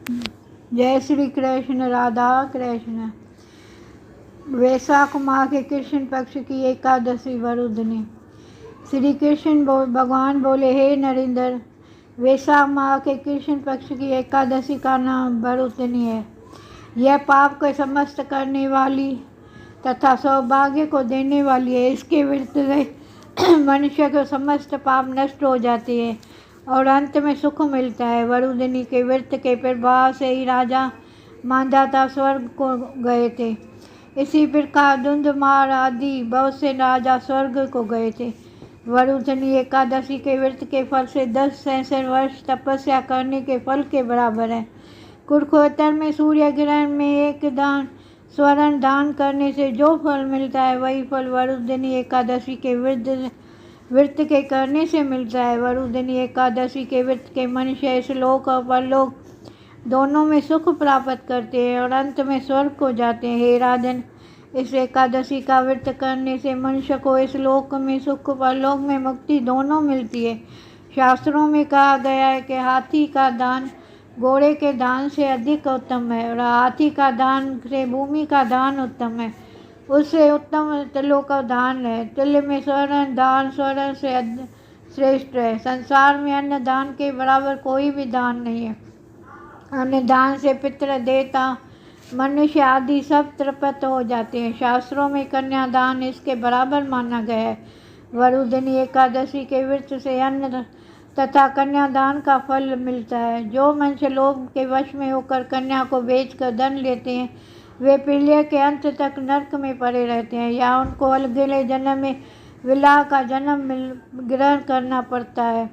जय श्री कृष्ण। राधा कृष्ण। वैशाख माह के कृष्ण पक्ष की एकादशी वरुदिनी। श्री कृष्ण भगवान बोले, हे नरेंद्र, वैशाख माह के कृष्ण पक्ष की एकादशी का नाम वरुदिनी है। यह पाप को समस्त करने वाली तथा सौभाग्य को देने वाली है। इसके व्रत मनुष्य को समस्त पाप नष्ट हो जाते हैं और अंत में सुख मिलता है। वरुदिनी के व्रत के प्रभाव से ही राजा मांधाता स्वर्ग को गए थे। इसी प्रकार धुंधुमार आदि बहुत से राजा स्वर्ग को गए थे। वरुदिनी एकादशी के व्रत के फल से 10 सहस्र वर्ष तपस्या करने के फल के बराबर है। कुरुक्षेत्र में सूर्य ग्रहण में एक स्वर्ण दान करने से जो फल मिलता है, वही फल वरुदिनी एकादशी के व्रत के करने से मिलता है। वरुदिनी एकादशी के व्रत के मनुष्य इस लोक और परलोक दोनों में सुख प्राप्त करते हैं और अंत में स्वर्ग को जाते हैं। हे राजन, इस एकादशी का व्रत करने से मनुष्य को इस लोक में सुख, परलोक में मुक्ति दोनों मिलती है। शास्त्रों में कहा गया है कि हाथी का दान घोड़े के दान से अधिक उत्तम है और हाथी का दान से भूमि का दान उत्तम है। उससे उत्तम तिलों का दान है। तिल में स्वर्ण दान स्वर्ण से श्रेष्ठ है। संसार में अन्न दान के बराबर कोई भी दान नहीं है। अन्न दान से पितृ, देवता, मनुष्य आदि सब तृप्त हो जाते हैं। शास्त्रों में कन्यादान इसके बराबर माना गया है। वरुदिनी एकादशी के व्रत से अन्न तथा कन्यादान का फल मिलता है। जो मनुष्य लोभ के वश में होकर कन्या को बेचकर धन लेते हैं, वे प्रलय के अंत तक नरक में पड़े रहते हैं या उनको अगले जन्म में विलाह का जन्म ग्रहण करना पड़ता है।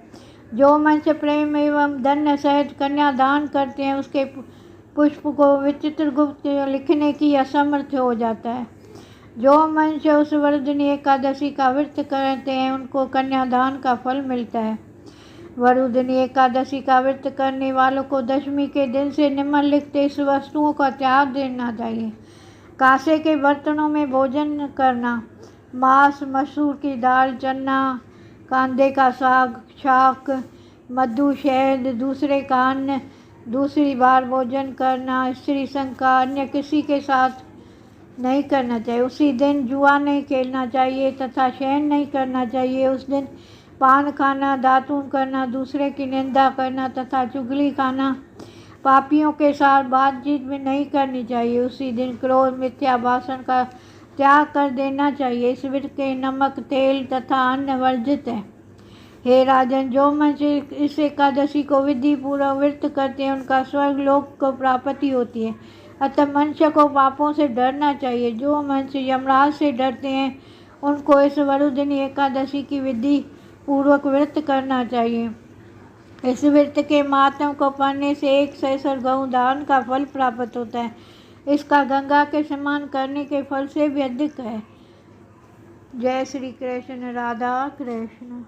जो मनुष्य प्रेम एवं धन सहित कन्यादान करते हैं, उसके पुष्प को विचित्र गुप्त लिखने की असमर्थ हो जाता है। जो मनुष्य उस वरुदिनी एकादशी का व्रत करते हैं, उनको कन्यादान का फल मिलता है। वरुदिनी एकादशी का व्रत करने वालों को दशमी के दिन से निम्नलिखित इस वस्तुओं का त्याग देना चाहिए। कांसे के बर्तनों में भोजन करना, मांस, मसूर की दाल, चना, कांदे का साग, शाक, मधु, शहद, दूसरे का अन्न, दूसरी बार भोजन करना, स्त्री संग का अन्य किसी के साथ नहीं करना चाहिए। उसी दिन जुआ नहीं खेलना चाहिए तथा शयन नहीं करना चाहिए। उस दिन पान खाना, दातून करना, दूसरे की निंदा करना तथा चुगली खाना, पापियों के साथ बातचीत भी नहीं करनी चाहिए। उसी दिन क्रोध, मिथ्या भाषण का त्याग कर देना चाहिए। इस व्रत के नमक, तेल तथा अन्न वर्जित है। हे राजन, जो मनुष्य इस एकादशी को विधि पूर्वक व्रत करते हैं, उनका स्वर्ग लोक को प्राप्ति होती है। अतः मनुष्य को पापों से डरना चाहिए। जो मनुष्य यमराज से डरते हैं, उनको इस वरुदिनी एकादशी की विधि पूर्वक व्रत करना चाहिए। इस व्रत के महात्म को पढ़ने से 1 सहस्र गौ दान का फल प्राप्त होता है। इसका गंगा के स्नान करने के फल से भी अधिक है। जय श्री कृष्ण। राधा कृष्ण।